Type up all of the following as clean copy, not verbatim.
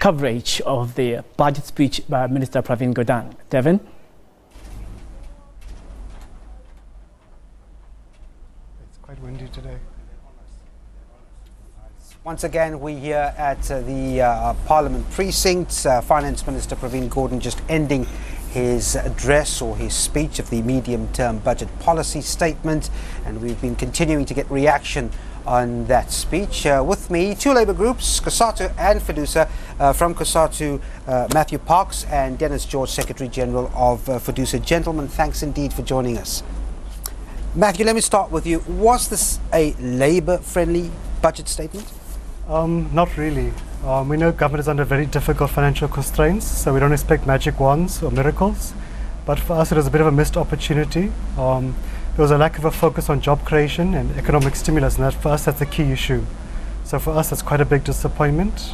coverage of the budget speech by Minister Pravin Gordhan. Devin? It's quite windy today. Once again, we're here at the Parliament precinct. Finance Minister Pravin Gordhan just ending his address or his speech of the medium-term budget policy statement, and we've been continuing to get reaction on that speech. With me, two Labour groups, COSATU and FEDUSA. From COSATU, Matthew Parks and Dennis George, Secretary General of FEDUSA. Gentlemen, thanks indeed for joining us. Matthew, let me start with you. Was this a Labour-friendly budget statement? Not really. We know government is under very difficult financial constraints, so we don't expect magic wands or miracles. But for us, it was a bit of a missed opportunity. There was a lack of a focus on job creation and economic stimulus, and that for us, that's the key issue. So for us, that's quite a big disappointment.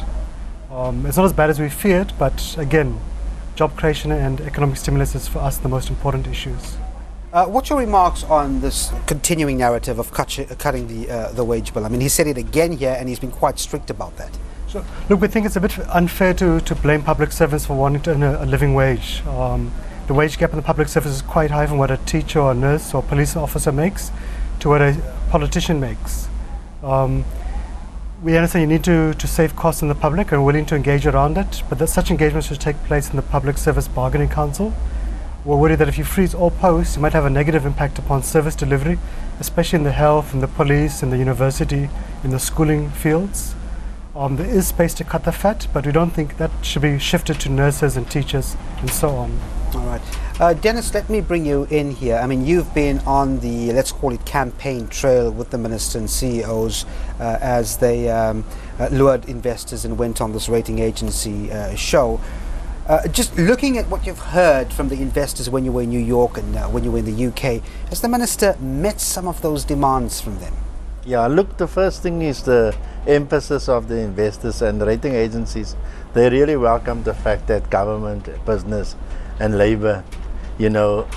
It's not as bad as we feared, but again, job creation and economic stimulus is for us the most important issues. What's your remarks on this continuing narrative of cutting the wage bill? I mean, he said it again here, and he's been quite strict about that. So, look, we think it's a bit unfair to blame public servants for wanting to earn a living wage. The wage gap in the public service is quite high from what a teacher or nurse or police officer makes to what a politician makes. We understand you need to save costs in the public and are willing to engage around it, but such engagement should take place in the Public Service Bargaining Council. We're worried that if you freeze all posts, you might have a negative impact upon service delivery, especially in the health, in the police, in the university, in the schooling fields. There is space to cut the fat, but we don't think that should be shifted to nurses and teachers and so on. All right. Dennis, let me bring you in here. I mean, you've been on the, let's call it, campaign trail with the minister and CEOs as they lured investors and went on this rating agency show. Just looking at what you've heard from the investors when you were in New York and when you were in the UK, has the minister met some of those demands from them? Yeah, look, the first thing is the emphasis of the investors and rating agencies. They really welcome the fact that government, business and Labour,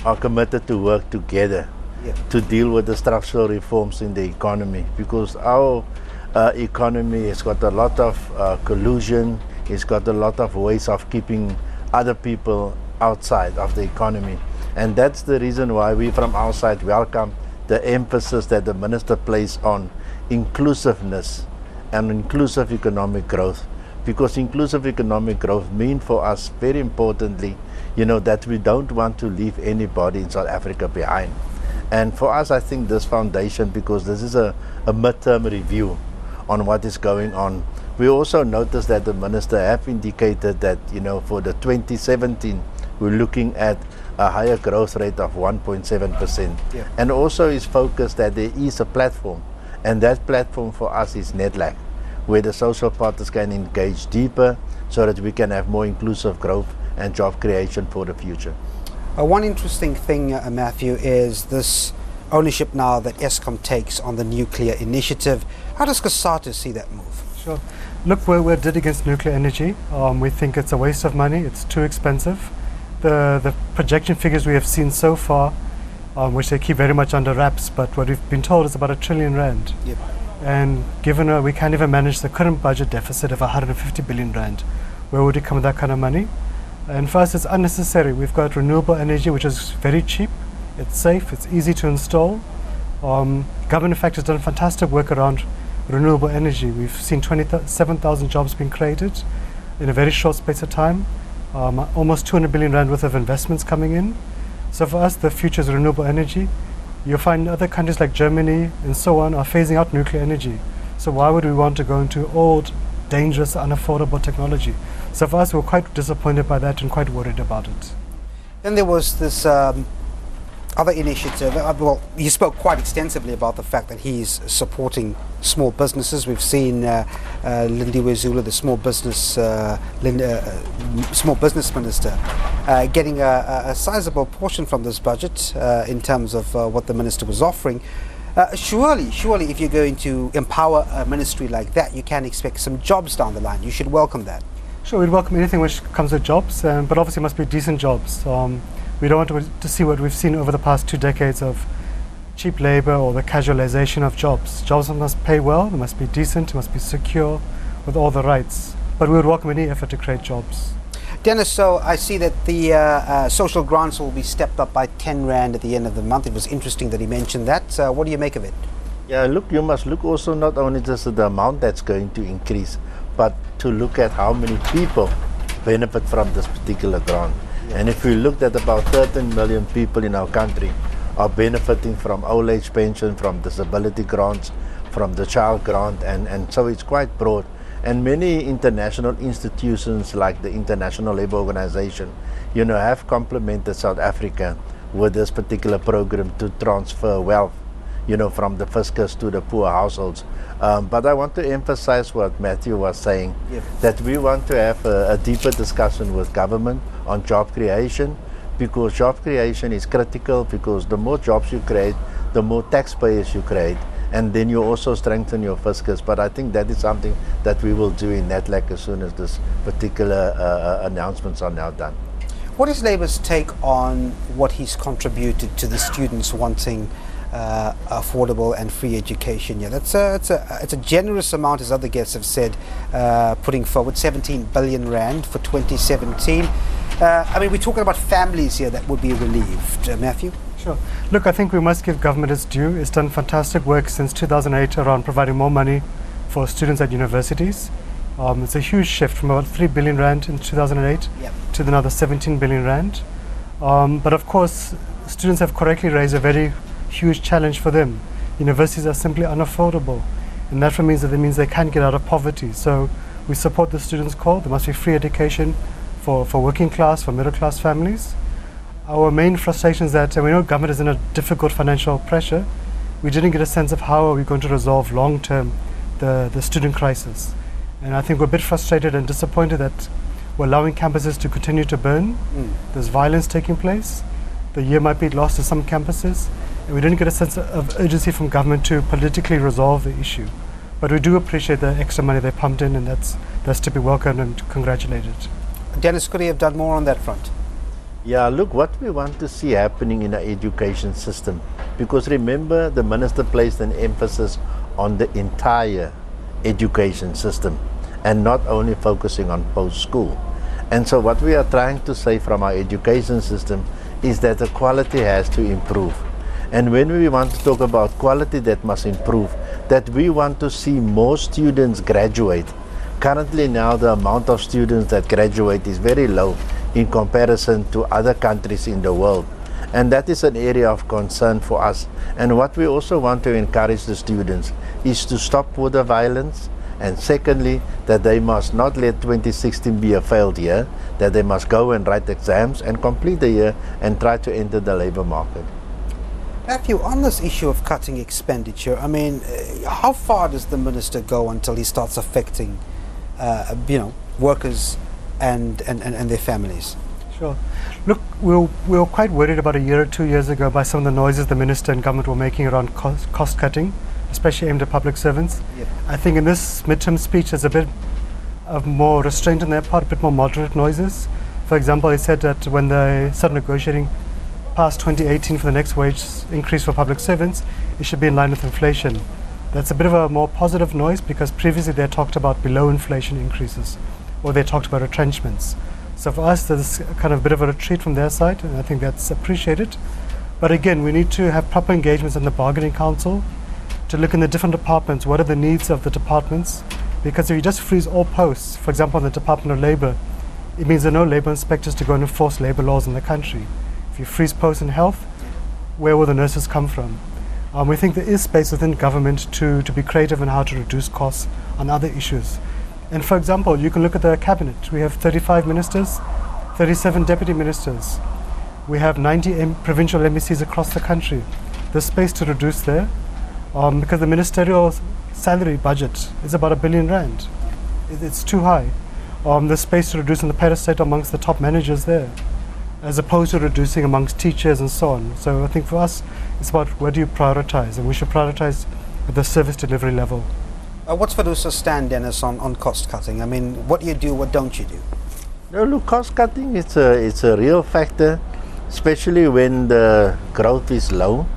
are committed to work together to deal with the structural reforms in the economy, because our economy has got a lot of collusion, it's got a lot of ways of keeping other people outside of the economy. And that's the reason why we from our side welcome the emphasis that the minister places on inclusiveness and inclusive economic growth, because inclusive economic growth means for us, very importantly, that we don't want to leave anybody in South Africa behind. And for us, I think this foundation, because this is a midterm review on what is going on. We also noticed that the minister have indicated that, for the 2017, we're looking at a higher growth rate of 1.7%. And also is focused that there is a platform, and that platform for us is NETLAC, where the social partners can engage deeper so that we can have more inclusive growth and job creation for the future. One interesting thing, Matthew, is this ownership now that Eskom takes on the nuclear initiative. How does COSATU see that move? Sure. Look, we're dead against nuclear energy. We think it's a waste of money. It's too expensive. The projection figures we have seen so far, which they keep very much under wraps, but what we've been told is about R1 trillion. Yep. And given we can't even manage the current budget deficit of 150 billion rand, where would it come with that kind of money? And for us, it's unnecessary. We've got renewable energy, which is very cheap. It's safe. It's easy to install. Government, in fact, has done fantastic work around renewable energy. We've seen 27,000 jobs being created in a very short space of time. Almost 200 billion rand worth of investments coming in. So for us, the future is renewable energy. You'll find other countries like Germany and so on are phasing out nuclear energy. So why would we want to go into old, dangerous, unaffordable technology? So for us, we're quite disappointed by that and quite worried about it. Then there was this other initiative. Well, you spoke quite extensively about the fact that he's supporting small businesses. We've seen Lindiwe Zulu, the small business minister, getting a sizable portion from this budget in terms of what the minister was offering. Surely, if you're going to empower a ministry like that, you can expect some jobs down the line. You should welcome that. Sure, we'd welcome anything which comes with jobs, but obviously it must be decent jobs. We don't want to see what we've seen over the past 2 decades of cheap labor or the casualization of jobs. Jobs must pay well, they must be decent, they must be secure with all the rights. but we would welcome any effort to create jobs. Dennis, so I see that the social grants will be stepped up by 10 Rand at the end of the month. It was interesting that he mentioned that. What do you make of it? Yeah, look, you must look also not only just at the amount that's going to increase, but to look at how many people benefit from this particular grant. And if we looked at about 13 million people in our country are benefiting from old age pension, from disability grants, from the child grant, and so it's quite broad. And many international institutions like the International Labour Organization, have complemented South Africa with this particular program to transfer wealth, from the fiscus to the poor households. But I want to emphasize what Matthew was saying, that we want to have a deeper discussion with government on job creation, because job creation is critical, because the more jobs you create, the more taxpayers you create, and then you also strengthen your fiscus. But I think that is something that we will do in NATLAC as soon as this particular announcements are now done. What is Labour's take on what he's contributed to the students wanting affordable and free education? Yeah, it's a generous amount, as other guests have said, putting forward 17 billion Rand for 2017. We're talking about families here that would be relieved. Matthew? Sure. Look, I think we must give government its due. It's done fantastic work since 2008 around providing more money for students at universities. It's a huge shift from about 3 billion Rand in 2008 to another 17 billion Rand. But of course, students have correctly raised a very huge challenge for them. Universities are simply unaffordable, and that means they can't get out of poverty. So we support the students' call. There must be free education for working class, for middle class families. Our main frustration is that we know government is in a difficult financial pressure. We didn't get a sense of how are we going to resolve long term the student crisis. And I think we're a bit frustrated and disappointed that we're allowing campuses to continue to burn. There's violence taking place. The year might be lost to some campuses. And we didn't get a sense of urgency from government to politically resolve the issue. But we do appreciate the extra money they pumped in, and that's to be welcomed and congratulated. Dennis, could he have done more on that front? Yeah, look, what we want to see happening in our education system, because remember, the minister placed an emphasis on the entire education system and not only focusing on post-school. And so what we are trying to say from our education system is that the quality has to improve. And when we want to talk about quality that must improve, that we want to see more students graduate. Currently now the amount of students that graduate is very low in comparison to other countries in the world. And that is an area of concern for us. And what we also want to encourage the students is to stop with the violence, and secondly, that they must not let 2016 be a failed year, that they must go and write exams and complete the year and try to enter the labour market. Matthew, on this issue of cutting expenditure, how far does the minister go until he starts affecting workers and their families? Sure. Look, we were quite worried about a year or 2 years ago by some of the noises the minister and government were making around cost cutting, especially aimed at public servants. I think in this midterm speech there's a bit of more restraint on their part, a bit more moderate noises. For example, he said that when they start negotiating past 2018 for the next wage increase for public servants, it should be in line with inflation. That's a bit of a more positive noise, because previously they talked about below inflation increases, or they talked about retrenchments. So for us, there's kind of a bit of a retreat from their side, and I think that's appreciated. But again, we need to have proper engagements in the bargaining council to look in the different departments, what are the needs of the departments, because if you just freeze all posts, for example in the Department of Labour, it means there are no labour inspectors to go and enforce labour laws in the country. If you freeze posts in health, where will the nurses come from? We think there is space within government to be creative in how to reduce costs on other issues. And for example, you can look at the cabinet. We have 35 ministers, 37 deputy ministers. We have 90 provincial MECs across the country. There's space to reduce there, because the ministerial salary budget is about R1 billion. It's too high. There's space to reduce in the pay estate amongst the top managers there, as opposed to reducing amongst teachers and so on. So I think for us, it's about where do you prioritize, and we should prioritize at the service delivery level. What's Fadusa's stand, Dennis, on cost cutting? What do you do, what don't you do? No, look, cost cutting, it's a real factor, especially when the growth is low.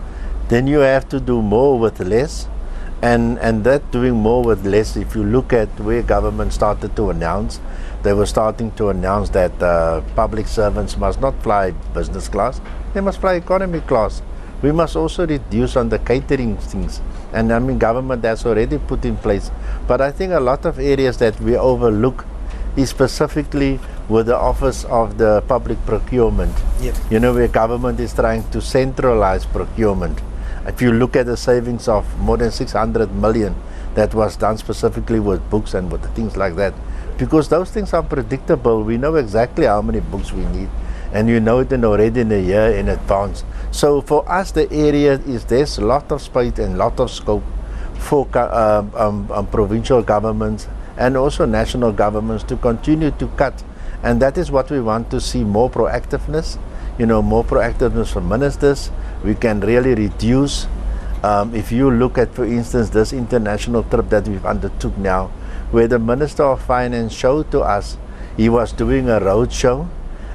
Then you have to do more with less. And that doing more with less. If you look at where government started to announce, they were starting to announce that public servants must not fly business class, they must fly economy class. We must also reduce on the catering things, and I mean government has already put in place. But I think a lot of areas that we overlook is specifically with the office of the public procurement. Yep. You know, where government is trying to centralize procurement. If you look at the savings of more than 600 million that was done specifically with books and with things like that, because those things are predictable. We know exactly how many books we need, and you know it already in a year in advance. So for us, the area is there's a lot of space and lot of scope for provincial governments and also national governments to continue to cut, and that is what we want to see, more proactiveness. You know, more proactiveness from ministers. We can really reduce. If you look at, for instance, this international trip that we've undertook now, where the Minister of Finance showed to us he was doing a roadshow,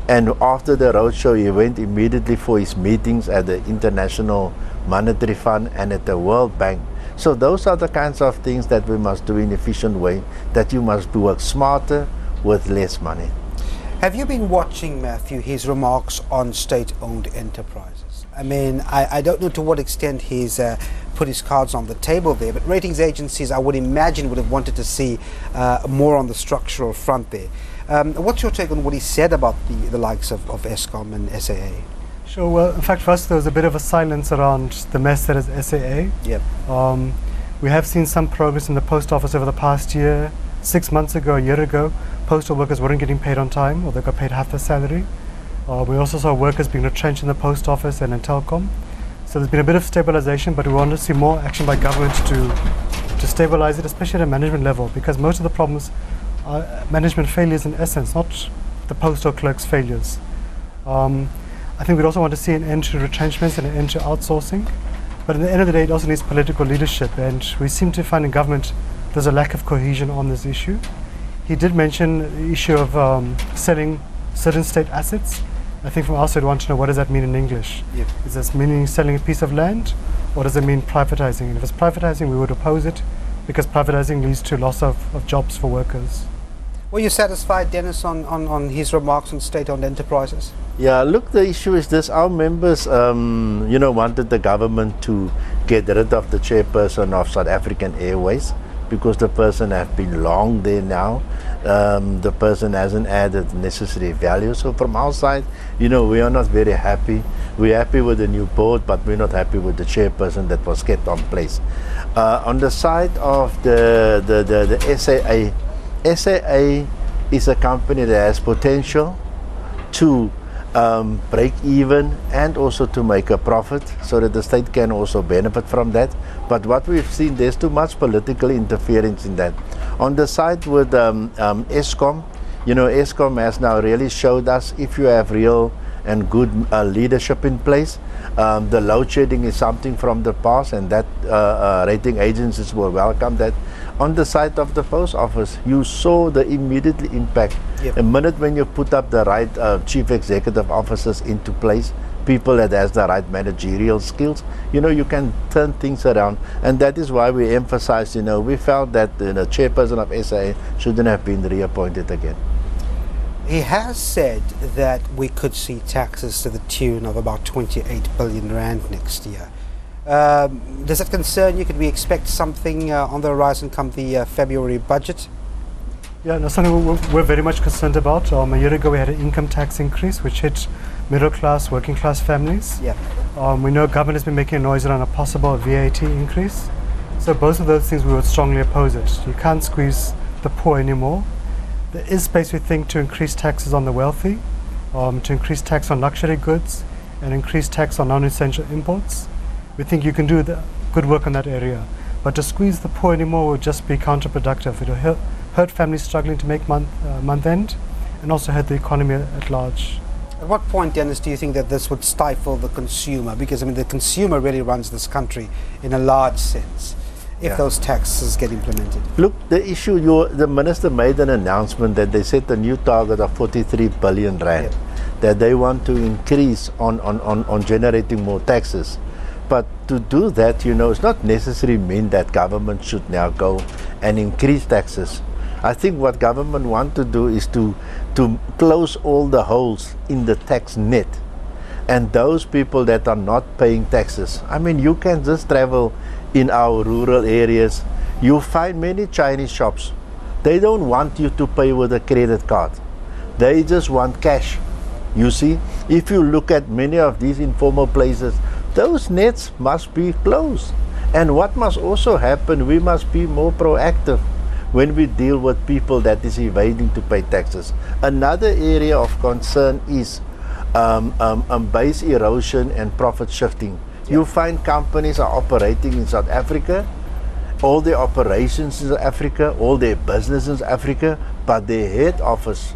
and after the roadshow he went immediately for his meetings at the International Monetary Fund and at the World Bank. So those are the kinds of things that we must do in an efficient way, that you must work smarter with less money. Have you been watching, Matthew, his remarks on state-owned enterprises? I mean, I don't know to what extent he's put his cards on the table there, but ratings agencies, I would imagine, would have wanted to see more on the structural front there. What's your take on what he said about the likes of Eskom and SAA? Sure. Well, in fact, for us, there was a bit of a silence around the mess that is SAA. Yep. We have seen some progress in the post office over the past year. 6 months ago, a year ago, postal workers weren't getting paid on time, or they got paid half their salary. We also saw workers being retrenched in the post office and in telecom. So there's been a bit of stabilization, but we want to see more action by government to stabilize it, especially at a management level, because most of the problems are management failures in essence, not the postal clerk's failures. I think we'd also want to see an end to retrenchments and an end to outsourcing. But at the end of the day, it also needs political leadership, and we seem to find in government there's a lack of cohesion on this issue. He did mention the issue of selling certain state assets. I think from our side we want to know, what does that mean in English? Yep. Is this meaning selling a piece of land, or does it mean privatizing? And if it's privatizing, we would oppose it, because privatizing leads to loss of jobs for workers. Were you satisfied, Dennis, on his remarks on state-owned enterprises? Yeah, look, the issue is this. Our members, wanted the government to get rid of the chairperson of South African Airways, because the person has been long there now. The person hasn't added necessary value. So from our side, we are not very happy. We're happy with the new board, but we're not happy with the chairperson that was kept on place. On the side of the SAA, SAA is a company that has potential to break even and also to make a profit, so that the state can also benefit from that. But what we've seen, there's too much political interference in that. On the side with Eskom, Eskom has now really showed us, if you have real and good leadership in place, the load shedding is something from the past, and that rating agencies will welcome that. On the side of the post office, you saw the immediate impact. Yep. A minute when you put up the right chief executive officers into place, people that has the right managerial skills, you can turn things around. And that is why we emphasize, we felt that the chairperson of SA shouldn't have been reappointed again. He has said that we could see taxes to the tune of about 28 billion rand next year. Does that concern you? Could we expect something on the horizon come the February budget? Yeah, no, something we're very much concerned about. A year ago we had an income tax increase which hit middle class, working class families. Yeah. We know government has been making noise around a possible VAT increase. So both of those things we would strongly oppose it. You can't squeeze the poor anymore. There is space, we think, to increase taxes on the wealthy, to increase tax on luxury goods, and increase tax on non-essential imports. We think you can do the good work in that area. But to squeeze the poor anymore would just be counterproductive. It will hurt families struggling to make month end, and also hurt the economy at large. At what point, Dennis, do you think that this would stifle the consumer? Because, the consumer really runs this country in a large sense, if those taxes get implemented. Look, the issue, the minister made an announcement that they set a new target of 43 billion rand, that they want to increase on generating more taxes. But to do that, it's not necessarily mean that government should now go and increase taxes. I think what government want to do is to close all the holes in the tax net. And those people that are not paying taxes, I mean, you can just travel in our rural areas. You find many Chinese shops. They don't want you to pay with a credit card. They just want cash. You see, if you look at many of these informal places, those nets must be closed. And what must also happen, we must be more proactive when we deal with people that is evading to pay taxes. Another area of concern is base erosion and profit shifting. You find companies are operating in South Africa, all their operations in South Africa, all their business in South Africa, but their head office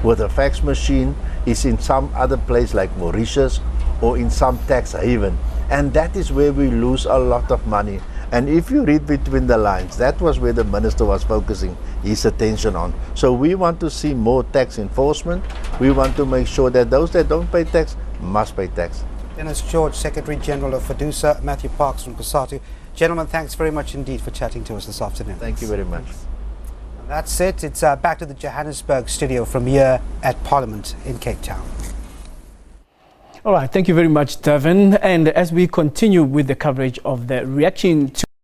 with a fax machine is in some other place like Mauritius or in some tax haven. And that is where we lose a lot of money. And if you read between the lines, that was where the minister was focusing his attention on. So we want to see more tax enforcement. We want to make sure that those that don't pay tax must pay tax. Dennis George, Secretary General of FEDUSA, Matthew Parks from COSATU. Gentlemen, thanks very much indeed for chatting to us this afternoon. Thank you very much. And that's it. It's back to the Johannesburg studio from here at Parliament in Cape Town. All right, thank you very much, Devin. And as we continue with the coverage of the reaction to